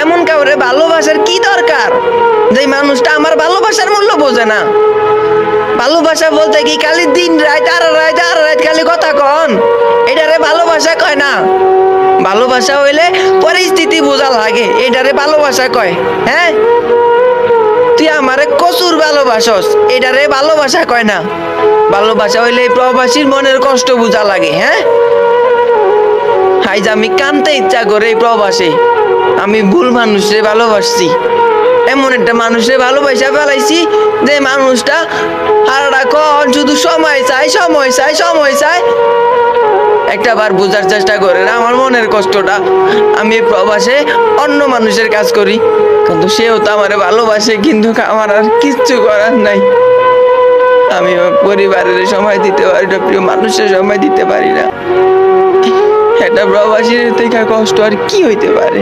এমন কাউরে ভালোবাসার কি দরকার যে মানুষটা আমার ভালোবাসার মূল্য বোঝে না? ভালোবাসা বলতে কি খালি দিন রাত আর রাত খালি কথা কন, এটারে ভালোবাসা কয় না। ভালোবাসা হইলে পরিস্থিতি বোঝা লাগে, এটারে ভালোবাসা কয়। হ্যাঁ, তুই আমারে কসুর ভালোবাসস, এটারে ভালোবাসা কয় না। ভালোবাসা হইলে প্রবাসীর মনের কষ্ট বোঝা লাগে। হ্যাঁ, আজ আমি কানতে ইচ্ছা করে এই প্রবাসে আমি ভুল মানুষরে ভালোবাসছি, এমন একটা মানুষরে ভালোবাসা ফেলাইছি যে মানুষটা সারাক্ষণ শুধু সময় চাই সময় চাই সময় চাই। একটা বার বোঝার চেষ্টা করে না আমার মনের কষ্টটা। আমি প্রবাসে অন্য মানুষের কাজ করি, কিন্তু সেও তো আমার ভালোবাসে, কিন্তু আমার আর কিচ্ছু করার নাই। আমি আমার পরিবারের সময় দিতে পারি না, প্রিয় মানুষের সময় দিতে পারি না। এটা প্রবাসীর থেকে কষ্ট আর কি হইতে পারে?